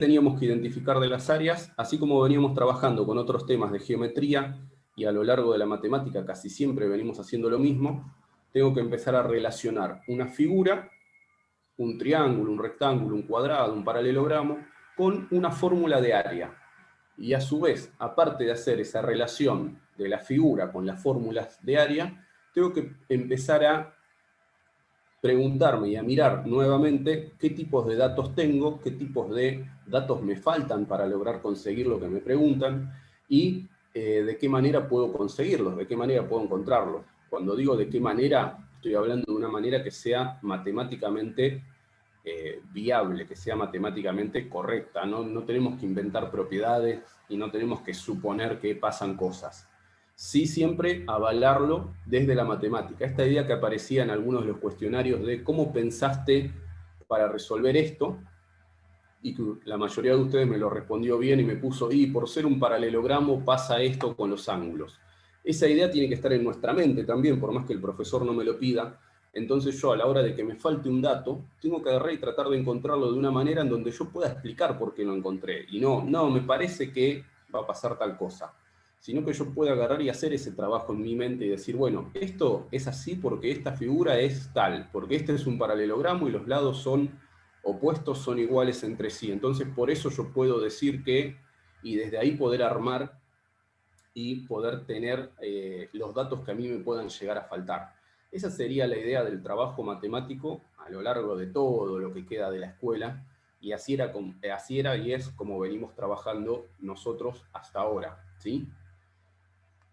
teníamos que identificar de las áreas, así como veníamos trabajando con otros temas de geometría, y a lo largo de la matemática casi siempre venimos haciendo lo mismo, tengo que empezar a relacionar una figura, un triángulo, un rectángulo, un cuadrado, un paralelogramo, con una fórmula de área. Y a su vez, aparte de hacer esa relación de la figura con las fórmulas de área, tengo que empezar a preguntarme y a mirar nuevamente qué tipos de datos tengo, qué tipos de datos me faltan para lograr conseguir lo que me preguntan, y de qué manera puedo conseguirlos, de qué manera puedo encontrarlos. Cuando digo de qué manera, estoy hablando de una manera que sea matemáticamente viable, que sea matemáticamente correcta. No tenemos que inventar propiedades y no tenemos que suponer que pasan cosas. Sí, siempre avalarlo desde la matemática. Esta idea que aparecía en algunos de los cuestionarios de cómo pensaste para resolver esto, y que la mayoría de ustedes me lo respondió bien y me puso, y por ser un paralelogramo pasa esto con los ángulos. Esa idea tiene que estar en nuestra mente también, por más que el profesor no me lo pida. Entonces yo, a la hora de que me falte un dato, tengo que agarrar y tratar de encontrarlo de una manera en donde yo pueda explicar por qué lo encontré. Y no, me parece que va a pasar tal cosa, sino que yo pueda agarrar y hacer ese trabajo en mi mente y decir, bueno, esto es así porque esta figura es tal, porque este es un paralelogramo y los lados son opuestos, son iguales entre sí. Entonces, por eso yo puedo decir que, y desde ahí poder armar y poder tener los datos que a mí me puedan llegar a faltar. Esa sería la idea del trabajo matemático a lo largo de todo lo que queda de la escuela, y así era y es como venimos trabajando nosotros hasta ahora, ¿sí?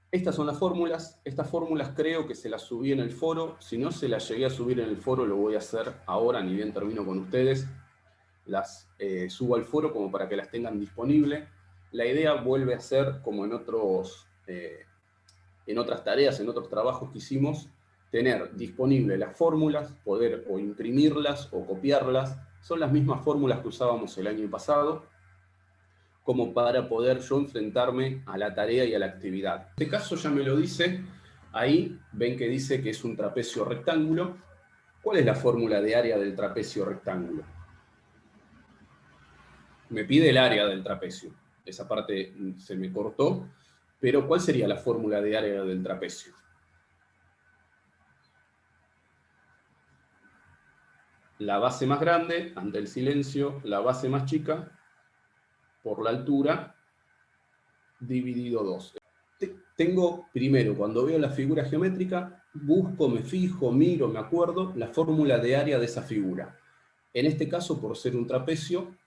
Estas son las fórmulas. Estas fórmulas creo que se las subí en el foro. Si no se las llegué a subir en el foro, lo voy a hacer ahora, ni bien termino con ustedes. Las subo al foro como para que las tengan disponibles. La idea vuelve a ser, como en otras tareas, en otros trabajos que hicimos, tener disponibles las fórmulas, poder o imprimirlas o copiarlas. Son las mismas fórmulas que usábamos el año pasado, como para poder yo enfrentarme a la tarea y a la actividad. En este caso ya me lo dice, ahí ven que dice que es un trapecio rectángulo. ¿Cuál es la fórmula de área del trapecio rectángulo? Me pide el área del trapecio. Esa parte se me cortó, pero ¿cuál sería la fórmula de área del trapecio? La base más grande, ante el silencio, la base más chica, por la altura, dividido 2. Tengo, primero, cuando veo la figura geométrica, busco, me fijo, miro, me acuerdo, la fórmula de área de esa figura. En este caso, por ser un trapecio,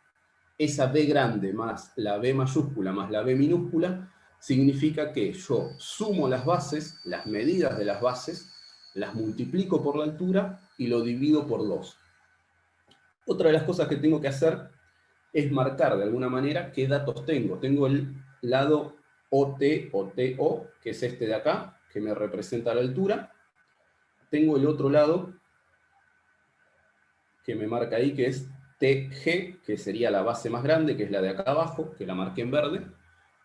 esa B grande más la B mayúscula más la B minúscula, significa que yo sumo las bases, las medidas de las bases, las multiplico por la altura y lo divido por 2. Otra de las cosas que tengo que hacer es marcar de alguna manera qué datos tengo. Tengo el lado OT o TO, que es este de acá, que me representa la altura. Tengo el otro lado, que me marca ahí, que es TG, que sería la base más grande, que es la de acá abajo, que la marqué en verde.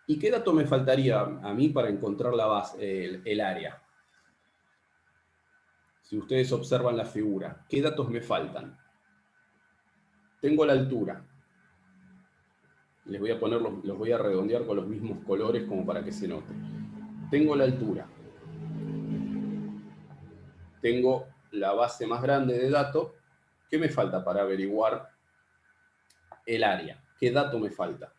¿Y qué dato me faltaría a mí para encontrar la base, el área? Si ustedes observan la figura, ¿qué datos me faltan? Tengo la altura. Les voy a poner, los voy a redondear con los mismos colores como para que se note. Tengo la altura. Tengo la base más grande de datos. ¿Qué me falta para averiguar el área? ¿Qué dato me falta?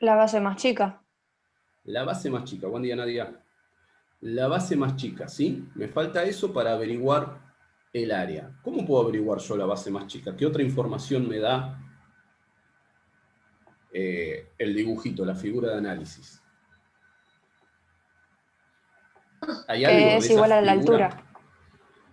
La base más chica. La base más chica. Buen día, Nadia. La base más chica, ¿sí? Me falta eso para averiguar el área. ¿Cómo puedo averiguar yo la base más chica? ¿Qué otra información me da el dibujito, la figura de análisis? ¿Hay Que algo de es esa igual a la figura altura,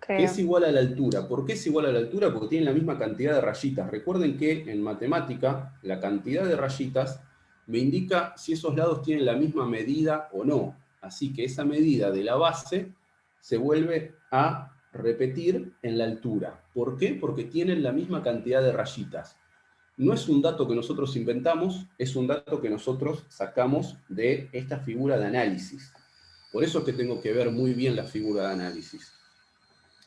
que es creo. igual a la altura? ¿Por qué es igual a la altura? Porque tienen la misma cantidad de rayitas. Recuerden que en matemática la cantidad de rayitas me indica si esos lados tienen la misma medida o no. Así que esa medida de la base se vuelve a repetir en la altura. ¿Por qué? Porque tienen la misma cantidad de rayitas. No es un dato que nosotros inventamos, es un dato que nosotros sacamos de esta figura de análisis. Por eso es que tengo que ver muy bien la figura de análisis.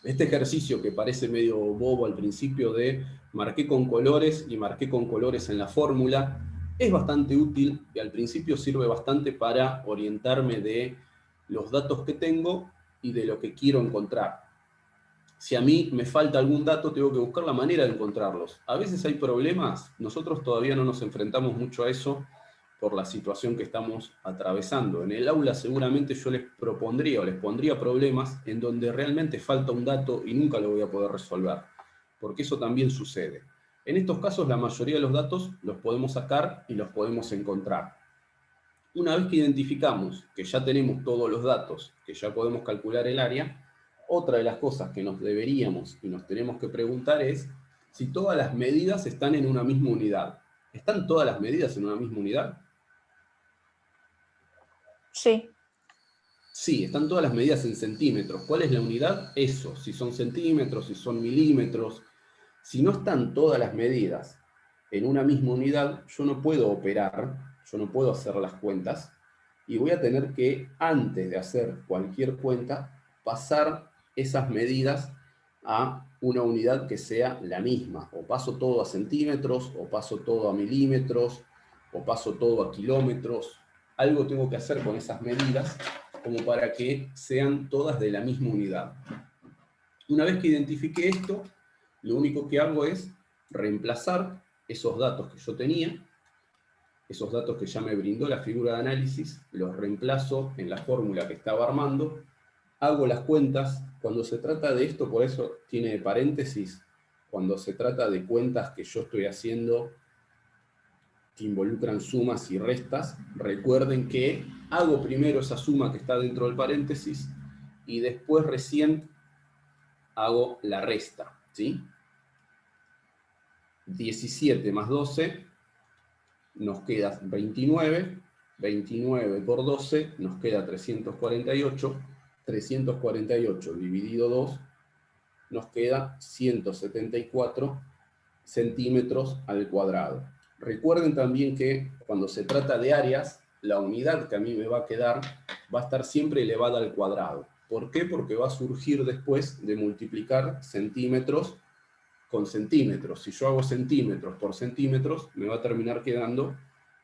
Este ejercicio que parece medio bobo al principio de marqué con colores y marqué con colores en la fórmula, es bastante útil y al principio sirve bastante para orientarme de los datos que tengo y de lo que quiero encontrar. Si a mí me falta algún dato, tengo que buscar la manera de encontrarlos. A veces hay problemas, nosotros todavía no nos enfrentamos mucho a eso por la situación que estamos atravesando. En el aula seguramente yo les propondría o les pondría problemas en donde realmente falta un dato y nunca lo voy a poder resolver, porque eso también sucede. En estos casos la mayoría de los datos los podemos sacar y los podemos encontrar. Una vez que identificamos que ya tenemos todos los datos, que ya podemos calcular el área, otra de las cosas que nos deberíamos y nos tenemos que preguntar es si todas las medidas están en una misma unidad. ¿Están todas las medidas en una misma unidad? Sí. Sí, están todas las medidas en centímetros. ¿Cuál es la unidad? Eso, si son centímetros, si son milímetros. Si no están todas las medidas en una misma unidad, yo no puedo operar, yo no puedo hacer las cuentas, y voy a tener que, antes de hacer cualquier cuenta, pasar esas medidas a una unidad que sea la misma. O paso todo a centímetros, o paso todo a milímetros, o paso todo a kilómetros. Algo tengo que hacer con esas medidas como para que sean todas de la misma unidad. Una vez que identifique esto, lo único que hago es reemplazar esos datos que yo tenía, esos datos que ya me brindó la figura de análisis, los reemplazo en la fórmula que estaba armando, hago las cuentas. Cuando se trata de esto, por eso tiene paréntesis, cuando se trata de cuentas que yo estoy haciendo que involucran sumas y restas, recuerden que hago primero esa suma que está dentro del paréntesis y después recién hago la resta, ¿sí? 17 más 12 nos queda 29, 29 por 12 nos queda 348, 348 dividido 2 nos queda 174 centímetros al cuadrado. Recuerden también que cuando se trata de áreas, la unidad que a mí me va a quedar va a estar siempre elevada al cuadrado. ¿Por qué? Porque va a surgir después de multiplicar centímetros con centímetros. Si yo hago centímetros por centímetros, me va a terminar quedando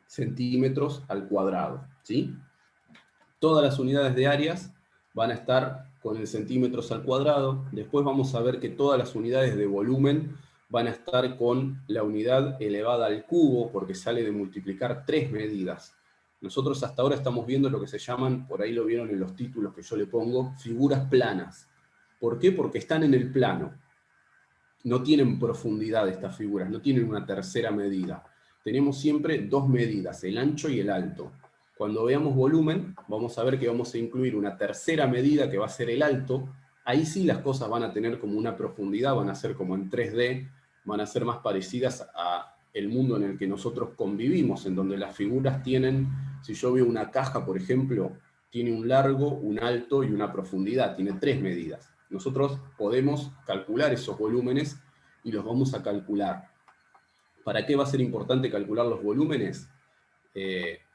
centímetros al cuadrado, ¿sí? Todas las unidades de áreas van a estar con el centímetros al cuadrado. Después vamos a ver que todas las unidades de volumen van a estar con la unidad elevada al cubo, porque sale de multiplicar 3 medidas. Nosotros hasta ahora estamos viendo lo que se llaman, por ahí lo vieron en los títulos que yo le pongo, figuras planas. ¿Por qué? Porque están en el plano. No tienen profundidad estas figuras, no tienen una tercera medida. Tenemos siempre 2 medidas, el ancho y el alto. Cuando veamos volumen, vamos a ver que vamos a incluir una tercera medida que va a ser el alto. Ahí sí las cosas van a tener como una profundidad, van a ser como en 3D, van a ser más parecidas a el mundo en el que nosotros convivimos, en donde las figuras tienen, si yo veo una caja, por ejemplo, tiene un largo, un alto y una profundidad, tiene 3 medidas. Nosotros podemos calcular esos volúmenes y los vamos a calcular. ¿Para qué va a ser importante calcular los volúmenes?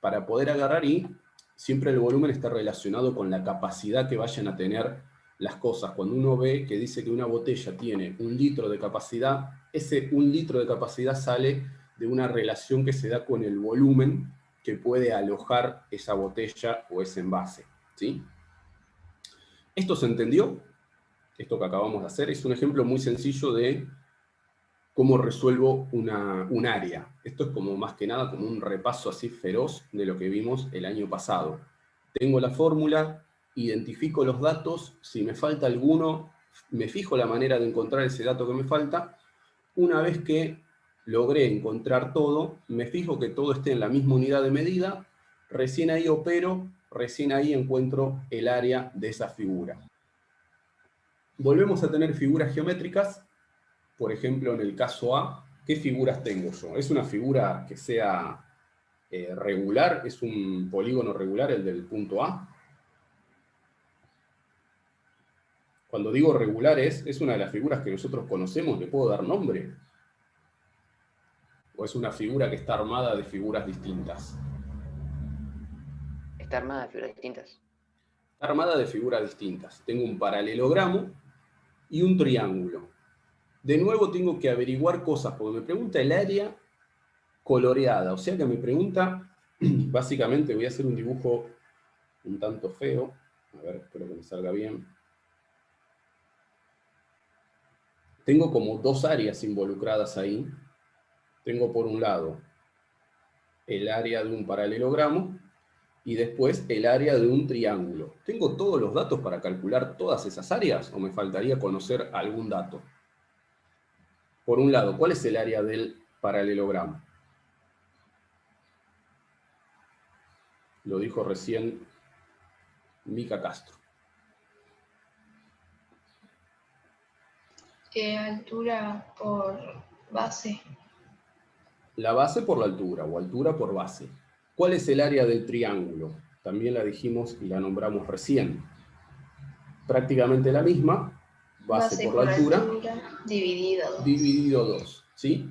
Para poder agarrar y siempre el volumen está relacionado con la capacidad que vayan a tener las cosas. Cuando uno ve que dice que una botella tiene 1 litro de capacidad, ese 1 litro de capacidad sale de una relación que se da con el volumen que puede alojar esa botella o ese envase, ¿sí? ¿Esto se entendió? Esto que acabamos de hacer es un ejemplo muy sencillo de cómo resuelvo un área. Esto es como más que nada como un repaso así feroz de lo que vimos el año pasado. Tengo la fórmula, identifico los datos, si me falta alguno, me fijo la manera de encontrar ese dato que me falta. Una vez que logré encontrar todo, me fijo que todo esté en la misma unidad de medida, recién ahí opero, recién ahí encuentro el área de esa figura. Volvemos a tener figuras geométricas. Por ejemplo, en el caso A, ¿qué figuras tengo yo? ¿Es una figura que sea regular? ¿Es un polígono regular el del punto A? Cuando digo regular es una de las figuras que nosotros conocemos, ¿le puedo dar nombre? ¿O es una figura que está armada de figuras distintas? Está armada de figuras distintas. Está armada de figuras distintas. Tengo un paralelogramo y un triángulo. De nuevo tengo que averiguar cosas, porque me pregunta el área coloreada, o sea que me pregunta, básicamente voy a hacer un dibujo un tanto feo, a ver, espero que me salga bien. Tengo como dos áreas involucradas ahí. Tengo por un lado el área de un paralelogramo y después el área de un triángulo. ¿Tengo todos los datos para calcular todas esas áreas o me faltaría conocer algún dato? Por un lado, ¿cuál es el área del paralelogramo? Lo dijo recién Mica Castro. Altura por base. La base por la altura o altura por base. ¿Cuál es el área del triángulo? También la dijimos y la nombramos recién. Prácticamente la misma, base por la altura dividido 2. ¿Sí?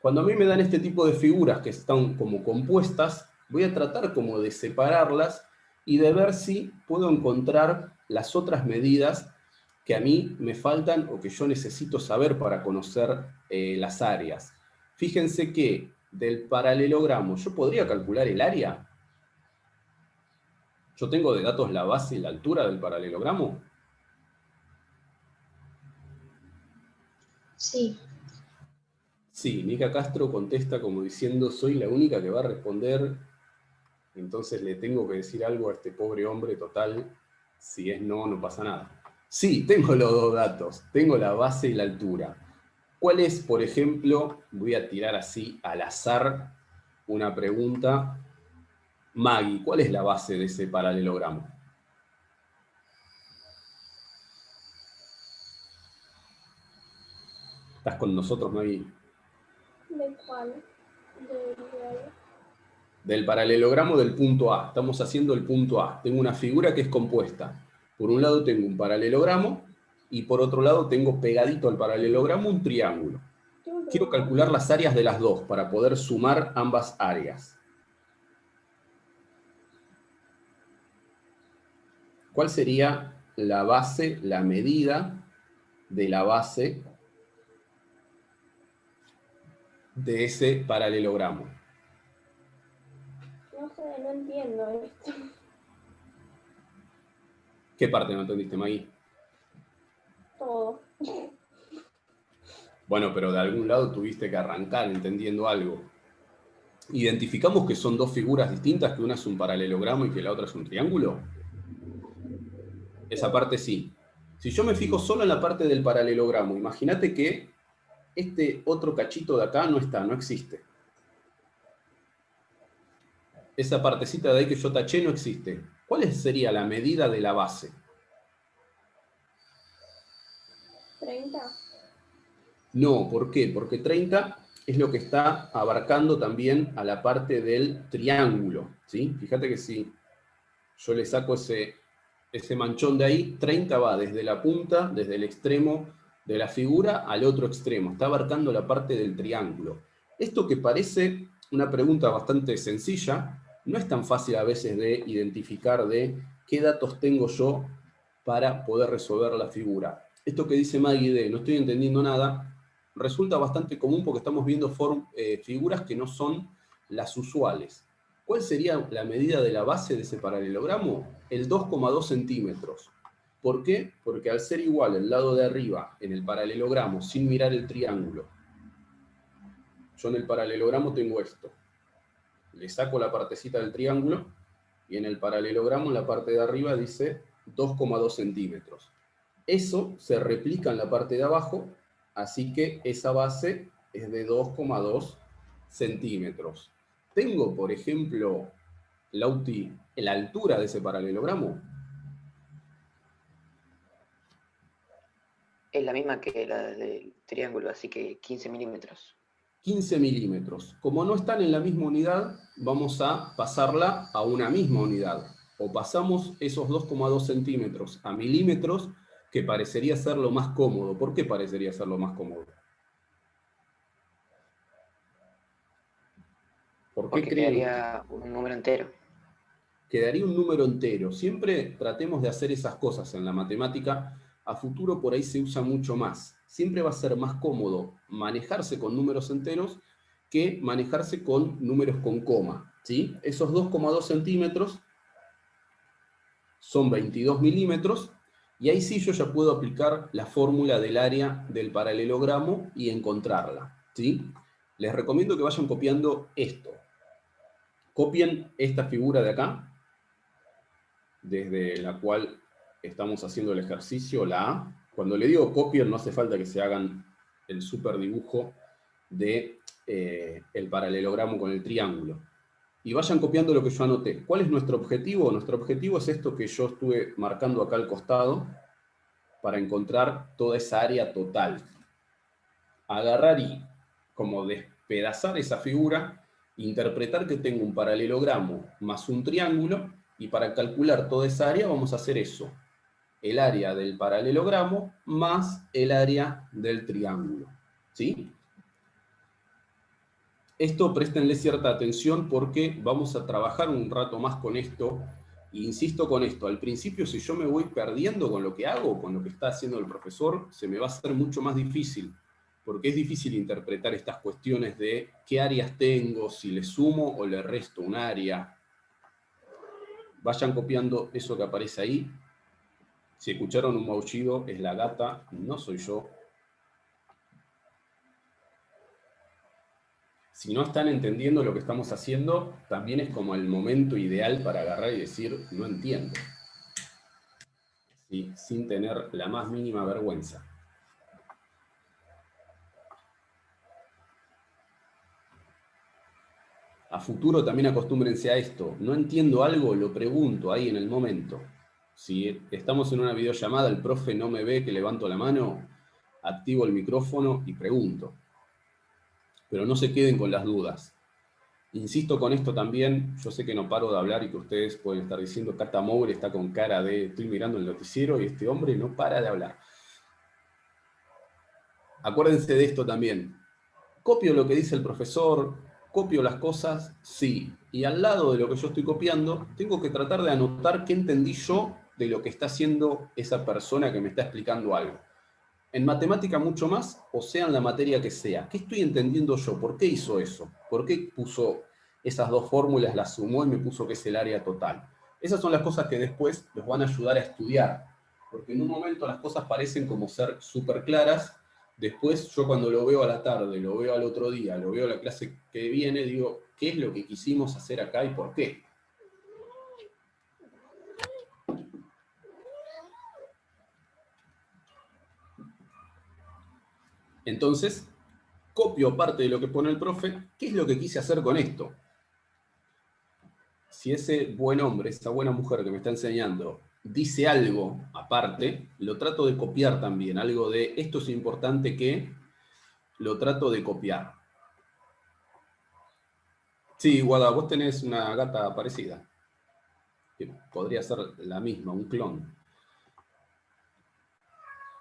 Cuando a mí me dan este tipo de figuras que están como compuestas, voy a tratar como de separarlas y de ver si puedo encontrar las otras medidas que a mí me faltan o que yo necesito saber para conocer las áreas. Fíjense que del paralelogramo, ¿yo podría calcular el área? ¿Yo tengo de datos la base y la altura del paralelogramo? Sí. Sí, Mica Castro contesta como diciendo, soy la única que va a responder, entonces le tengo que decir algo a este pobre hombre, total, si es no, no pasa nada. Sí, tengo los dos datos, tengo la base y la altura. ¿Cuál es, por ejemplo, voy a tirar así al azar una pregunta? Maggie, ¿cuál es la base de ese paralelogramo? ¿Estás con nosotros, Maggie? ¿De cuál? Del paralelogramo del punto A. Estamos haciendo el punto A. Tengo una figura que es compuesta. Por un lado tengo un paralelogramo y por otro lado tengo pegadito al paralelogramo un triángulo. Quiero calcular las áreas de las dos para poder sumar ambas áreas. ¿Cuál sería la base, la medida de la base de ese paralelogramo? No sé, no entiendo esto. ¿Qué parte no entendiste, Maggie? Todo. Bueno, pero de algún lado tuviste que arrancar entendiendo algo. ¿Identificamos que son dos figuras distintas, que una es un paralelogramo y que la otra es un triángulo? Esa parte sí. Si yo me fijo solo en la parte del paralelogramo, imagínate que este otro cachito de acá no está, no existe. Esa partecita de ahí que yo taché no existe. ¿Cuál sería la medida de la base? 30. No, ¿por qué? Porque 30 es lo que está abarcando también a la parte del triángulo, ¿sí? Fíjate que si yo le saco ese manchón de ahí, 30 va desde la punta, desde el extremo de la figura al otro extremo, está abarcando la parte del triángulo. Esto que parece una pregunta bastante sencilla, no es tan fácil a veces de identificar de qué datos tengo yo para poder resolver la figura. Esto que dice Maggie de no estoy entendiendo nada, resulta bastante común porque estamos viendo figuras que no son las usuales. ¿Cuál sería la medida de la base de ese paralelogramo? El 2,2 centímetros. ¿Por qué? Porque al ser igual el lado de arriba en el paralelogramo sin mirar el triángulo, yo en el paralelogramo tengo esto. Le saco la partecita del triángulo y en el paralelogramo en la parte de arriba dice 2,2 centímetros. Eso se replica en la parte de abajo, así que esa base es de 2,2 centímetros. Tengo, por ejemplo, Lauti, la altura de ese paralelogramo. Es la misma que la del triángulo, así que 15 milímetros. 15 milímetros. Como no están en la misma unidad, vamos a pasarla a una misma unidad. O pasamos esos 2,2 centímetros a milímetros, que parecería ser lo más cómodo. ¿Por qué parecería ser lo más cómodo? Porque quedaría un número entero. Quedaría un número entero. Siempre tratemos de hacer esas cosas en la matemática. a futuro por ahí se usa mucho más. Siempre va a ser más cómodo manejarse con números enteros que manejarse con números con coma, ¿sí? Esos 2,2 centímetros son 22 milímetros, y ahí sí yo ya puedo aplicar la fórmula del área del paralelogramo y encontrarla, ¿sí? Les recomiendo que vayan copiando esto. Copien esta figura de acá, desde la cual estamos haciendo el ejercicio, la A. Cuando le digo copien, no hace falta que se hagan el super dibujo de el paralelogramo con el triángulo. Y vayan copiando lo que yo anoté. ¿Cuál es nuestro objetivo? Nuestro objetivo es esto que yo estuve marcando acá al costado para encontrar toda esa área total. Agarrar y como despedazar esa figura, interpretar que tengo un paralelogramo más un triángulo, y para calcular toda esa área vamos a hacer eso. El área del paralelogramo más el área del triángulo. ¿Sí? Esto préstenle cierta atención porque vamos a trabajar un rato más con esto. E insisto con esto, al principio si yo me voy perdiendo con lo que hago, con lo que está haciendo el profesor, se me va a hacer mucho más difícil, porque es difícil interpretar estas cuestiones de qué áreas tengo, si le sumo o le resto un área. Vayan copiando eso que aparece ahí. Si escucharon un maullido, es la gata, no soy yo. Si no están entendiendo lo que estamos haciendo, también es como el momento ideal para agarrar y decir, no entiendo. ¿Sí? Sin tener la más mínima vergüenza. A futuro también acostúmbrense a esto. No entiendo algo, lo pregunto ahí en el momento. Si estamos en una videollamada, el profe no me ve que levanto la mano, activo el micrófono y pregunto. Pero no se queden con las dudas. Insisto con esto también, yo sé que no paro de hablar y que ustedes pueden estar diciendo, Cata Moure está con cara de, estoy mirando el noticiero y este hombre no para de hablar. Acuérdense de esto también. ¿Copio lo que dice el profesor? ¿Copio las cosas? Sí. Y al lado de lo que yo estoy copiando, tengo que tratar de anotar qué entendí yo de lo que está haciendo esa persona que me está explicando algo. En matemática mucho más, o sea en la materia que sea. ¿Qué estoy entendiendo yo? ¿Por qué hizo eso? ¿Por qué puso esas dos fórmulas, las sumó y me puso que es el área total? Esas son las cosas que después los van a ayudar a estudiar. Porque en un momento las cosas parecen como ser súper claras. Después yo cuando lo veo a la tarde, lo veo al otro día, lo veo a la clase que viene, digo, ¿qué es lo que quisimos hacer acá y por qué? Entonces, copio parte de lo que pone el profe, ¿qué es lo que quise hacer con esto? Si ese buen hombre, esa buena mujer que me está enseñando, dice algo aparte, lo trato de copiar también, algo de esto es importante que lo trato de copiar. Sí, Guada, vos tenés una gata parecida, que podría ser la misma, un clon.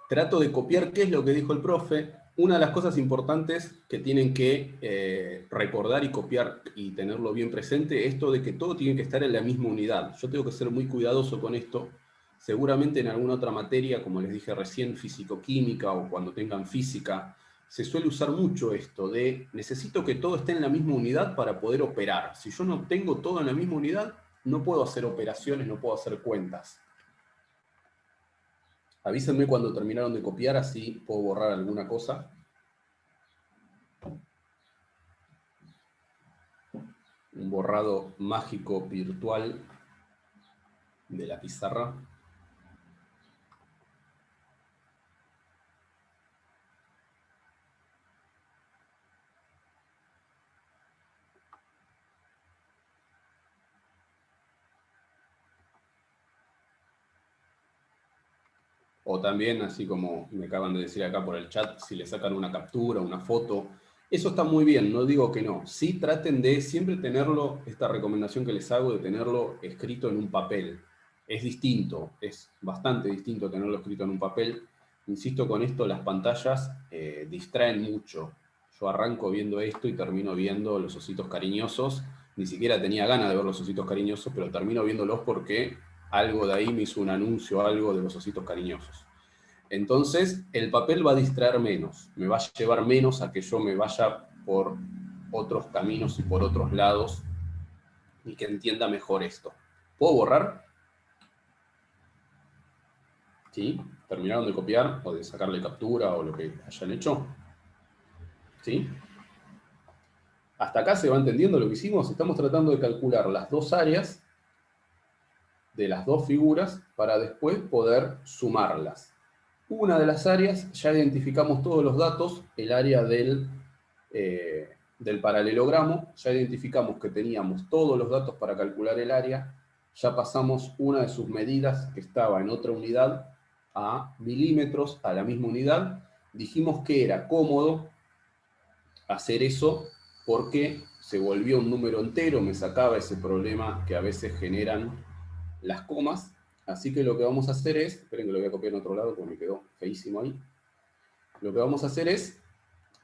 Trato de copiar qué es lo que dijo el profe. Una de las cosas importantes que tienen que recordar y copiar y tenerlo bien presente es esto de que todo tiene que estar en la misma unidad. Yo tengo que ser muy cuidadoso con esto. Seguramente en alguna otra materia, como les dije recién, físico-química o cuando tengan física, se suele usar mucho esto de necesito que todo esté en la misma unidad para poder operar. Si yo no tengo todo en la misma unidad, no puedo hacer operaciones, no puedo hacer cuentas. Avísenme cuando terminaron de copiar, así puedo borrar alguna cosa. Un borrado mágico virtual de la pizarra. O también, así como me acaban de decir acá por el chat, si le sacan una captura, una foto, eso está muy bien, no digo que no. Sí traten de siempre tenerlo, esta recomendación que les hago de tenerlo escrito en un papel. Es distinto, es bastante distinto tenerlo escrito en un papel. Insisto con esto, las pantallas distraen mucho. Yo arranco viendo esto y termino viendo los ositos cariñosos. Ni siquiera tenía ganas de ver los ositos cariñosos, pero termino viéndolos porque algo de ahí me hizo un anuncio, algo de los ositos cariñosos. Entonces, el papel va a distraer menos, me va a llevar menos a que yo me vaya por otros caminos y por otros lados y que entienda mejor esto. ¿Puedo borrar? ¿Sí? ¿Terminaron de copiar o de sacarle captura o lo que hayan hecho? ¿Sí? ¿Hasta acá se va entendiendo lo que hicimos? Estamos tratando de calcular las dos áreas de las dos figuras para después poder sumarlas. Una de las áreas, ya identificamos todos los datos, el área del paralelogramo, ya identificamos que teníamos todos los datos para calcular el área, ya pasamos una de sus medidas que estaba en otra unidad a milímetros, a la misma unidad, dijimos que era cómodo hacer eso porque se volvió un número entero, me sacaba ese problema que a veces generan las comas, así que lo que vamos a hacer es, esperen que lo voy a copiar en otro lado porque me quedó feísimo ahí, lo que vamos a hacer es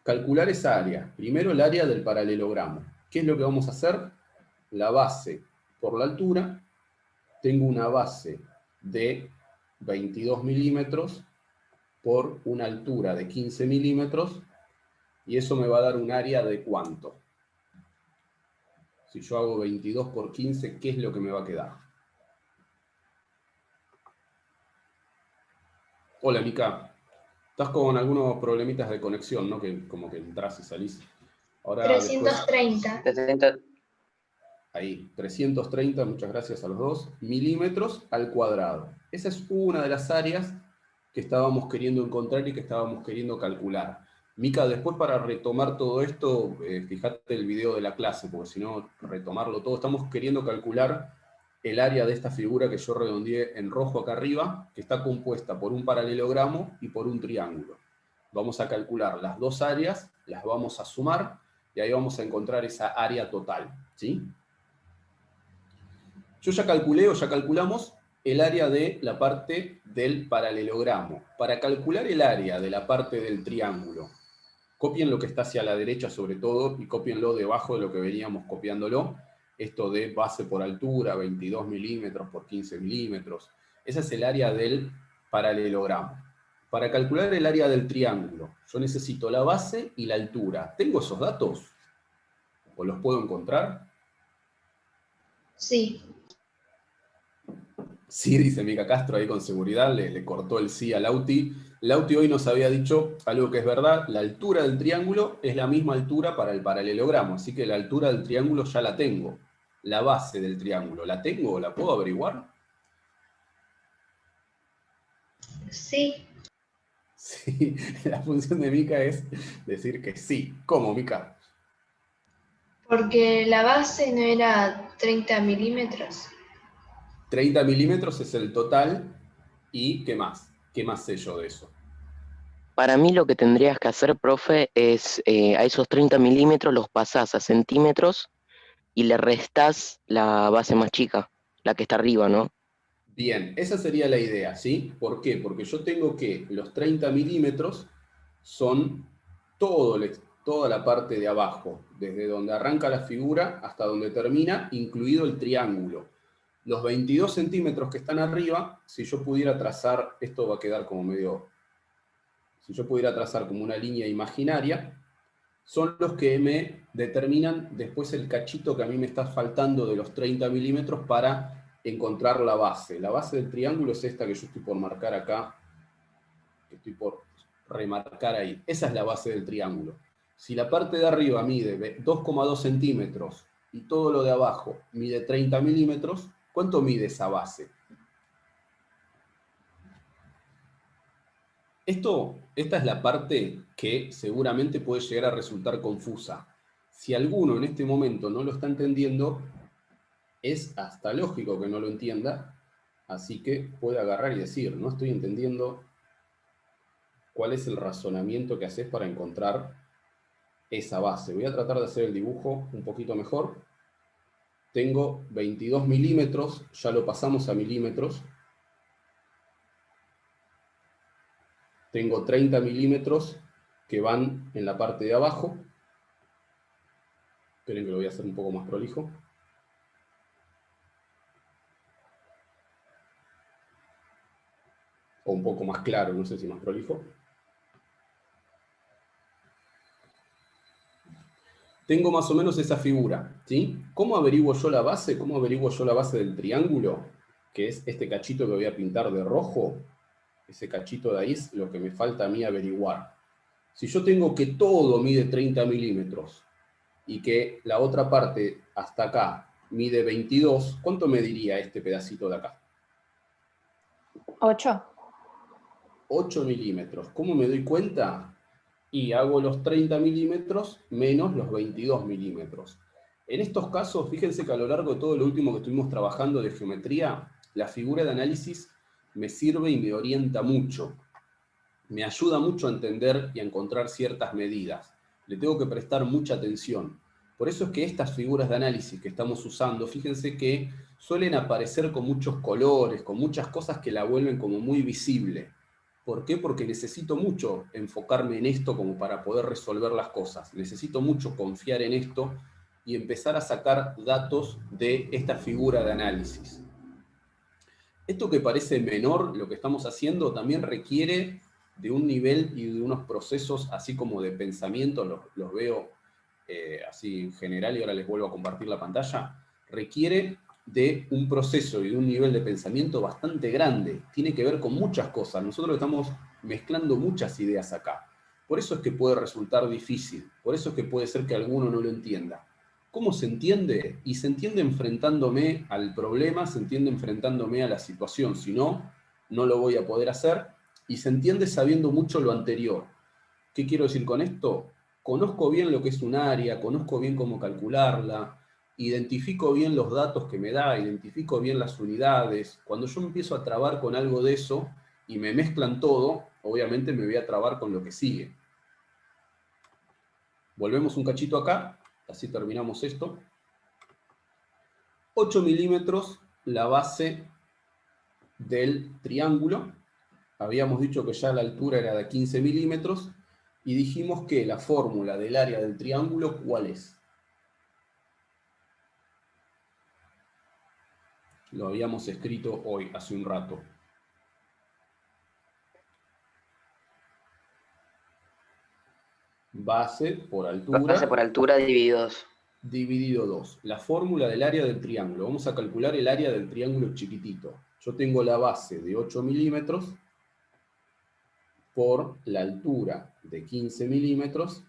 calcular esa área, primero el área del paralelogramo. ¿Qué es lo que vamos a hacer? La base por la altura, tengo una base de 22 milímetros por una altura de 15 milímetros, y eso me va a dar un área de ¿cuánto? Si yo hago 22 por 15, ¿qué es lo que me va a quedar? Hola, Mica. Estás con algunos problemitas de conexión, ¿no? Que como que entras y salís. Ahora después... 330. 60, Ahí, 330, muchas gracias a los dos, milímetros al cuadrado. Esa es una de las áreas que estábamos queriendo encontrar y que estábamos queriendo calcular. Mica, después para retomar todo esto, fíjate el video de la clase, porque si no, retomarlo todo, estamos queriendo calcular el área de esta figura que yo redondeé en rojo acá arriba, que está compuesta por un paralelogramo y por un triángulo. Vamos a calcular las dos áreas, las vamos a sumar, y ahí vamos a encontrar esa área total, ¿sí? Yo ya calculé o ya calculamos el área de la parte del paralelogramo. Para calcular el área de la parte del triángulo, copien lo que está hacia la derecha sobre todo y cópienlo debajo de lo que veníamos copiándolo. Esto de base por altura, 22 milímetros por 15 milímetros. Ese es el área del paralelogramo. Para calcular el área del triángulo, yo necesito la base y la altura. ¿Tengo esos datos? ¿O los puedo encontrar? Sí. Sí, dice Mica Castro ahí con seguridad, le cortó el sí a Lauti. Lauti hoy nos había dicho algo que es verdad, la altura del triángulo es la misma altura para el paralelogramo, así que la altura del triángulo ya la tengo. La base del triángulo, ¿la tengo o la puedo averiguar? Sí, Sí, la función de Mica es decir que sí. ¿Cómo, Mica? porque la base no era 30 milímetros. 30 milímetros es el total, ¿y qué más? ¿Qué más sé yo de eso? Para mí lo que tendrías que hacer, profe, es a esos 30 milímetros los pasás a centímetros y le restás la base más chica, la que está arriba, ¿no? Bien, esa sería la idea, ¿sí? ¿Por qué? Porque yo tengo que los 30 milímetros son toda la parte de abajo, desde donde arranca la figura hasta donde termina, incluido el triángulo. Los 22 centímetros que están arriba, si yo pudiera trazar, esto va a quedar como medio, si yo pudiera trazar como una línea imaginaria, son los que me determinan después el cachito que a mí me está faltando de los 30 milímetros para encontrar la base. La base del triángulo es esta que yo estoy por marcar acá, que estoy por remarcar ahí. Esa es la base del triángulo. Si la parte de arriba mide 2,2 centímetros y todo lo de abajo mide 30 milímetros, ¿cuánto mide esa base? Esta es la parte que seguramente puede llegar a resultar confusa. Si alguno en este momento no lo está entendiendo, es hasta lógico que no lo entienda, así que puede agarrar y decir, no estoy entendiendo cuál es el razonamiento que haces para encontrar esa base. Voy a tratar de hacer el dibujo un poquito mejor. Tengo 22 milímetros, ya lo pasamos a milímetros. Tengo 30 milímetros que van en la parte de abajo. Esperen que lo voy a hacer un poco más prolijo. O un poco más claro, no sé si más prolijo. Tengo más o menos esa figura, ¿sí? ¿Cómo averiguo yo la base? ¿Cómo averiguo yo la base del triángulo? Que es este cachito que voy a pintar de rojo. Ese cachito de ahí es lo que me falta a mí averiguar. Si yo tengo que todo mide 30 milímetros y que la otra parte hasta acá mide 22, ¿cuánto me diría este pedacito de acá? 8. 8 milímetros. ¿Cómo me doy cuenta? Y hago los 30 milímetros menos los 22 milímetros. En estos casos, fíjense que a lo largo de todo lo último que estuvimos trabajando de geometría, la figura de análisis me sirve y me orienta mucho. Me ayuda mucho a entender y a encontrar ciertas medidas. Le tengo que prestar mucha atención. Por eso es que estas figuras de análisis que estamos usando, fíjense que suelen aparecer con muchos colores, con muchas cosas que la vuelven como muy visible. ¿Por qué? Porque necesito mucho enfocarme en esto como para poder resolver las cosas. Necesito mucho confiar en esto y empezar a sacar datos de esta figura de análisis. Esto que parece menor, lo que estamos haciendo, también requiere de un nivel y de unos procesos así como de pensamiento, los veo así en general y ahora les vuelvo a compartir la pantalla, requiere de un proceso y de un nivel de pensamiento bastante grande. Tiene que ver con muchas cosas. Nosotros estamos mezclando muchas ideas acá. Por eso es que puede resultar difícil. Por eso es que puede ser que alguno no lo entienda. ¿Cómo se entiende? Y se entiende enfrentándome al problema, se entiende enfrentándome a la situación. Si no, no lo voy a poder hacer. Y se entiende sabiendo mucho lo anterior. ¿Qué quiero decir con esto? Conozco bien lo que es un área, conozco bien cómo calcularla, identifico bien los datos que me da, identifico bien las unidades. Cuando yo empiezo a trabar con algo de eso y me mezclan todo, obviamente me voy a trabar con lo que sigue. Volvemos un cachito acá, así terminamos esto. 8 milímetros la base del triángulo. Habíamos dicho que ya la altura era de 15 milímetros. Y dijimos que la fórmula del área del triángulo, ¿cuál es? Lo habíamos escrito hoy, hace un rato. Base por altura. Base por altura dividido 2. Dividido 2. La fórmula del área del triángulo. Vamos a calcular el área del triángulo chiquitito. Yo tengo la base de 8 milímetros por la altura de 15 milímetros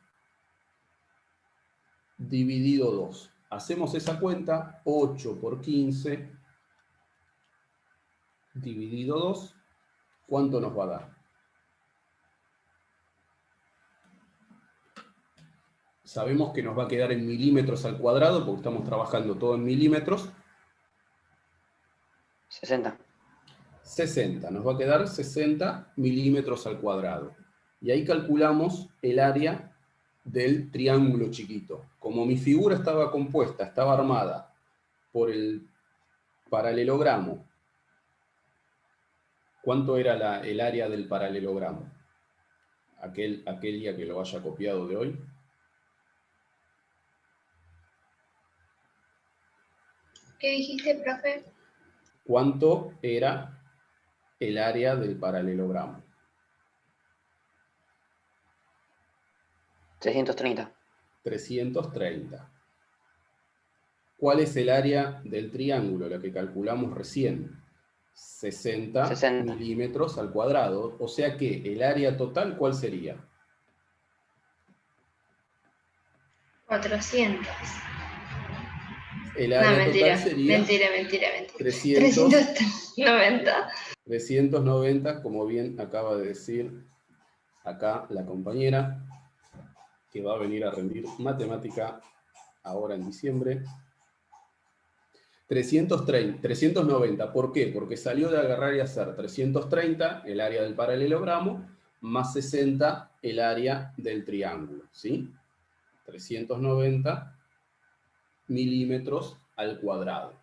dividido 2. Hacemos esa cuenta, 8 por 15 dividido 2, ¿cuánto nos va a dar? Sabemos que nos va a quedar en milímetros al cuadrado, porque estamos trabajando todo en milímetros. 60. 60, nos va a quedar 60 milímetros al cuadrado. Y ahí calculamos el área del triángulo chiquito. Como mi figura estaba compuesta, estaba armada por el paralelogramo, ¿cuánto era el área del paralelogramo? Aquel día que lo haya copiado de hoy. ¿Qué dijiste, profe? ¿Cuánto era el área del paralelogramo? 330. 330. ¿Cuál es el área del triángulo? La que calculamos recién. 60 milímetros al cuadrado. O sea que el área total, ¿cuál sería? 400. El área total sería... Mentira. 390. 390, como bien acaba de decir acá la compañera, que va a venir a rendir matemática ahora en diciembre. 390, ¿por qué? Porque salió de agarrar y hacer 330, el área del paralelogramo, más 60, el área del triángulo, ¿sí? 390 milímetros al cuadrado.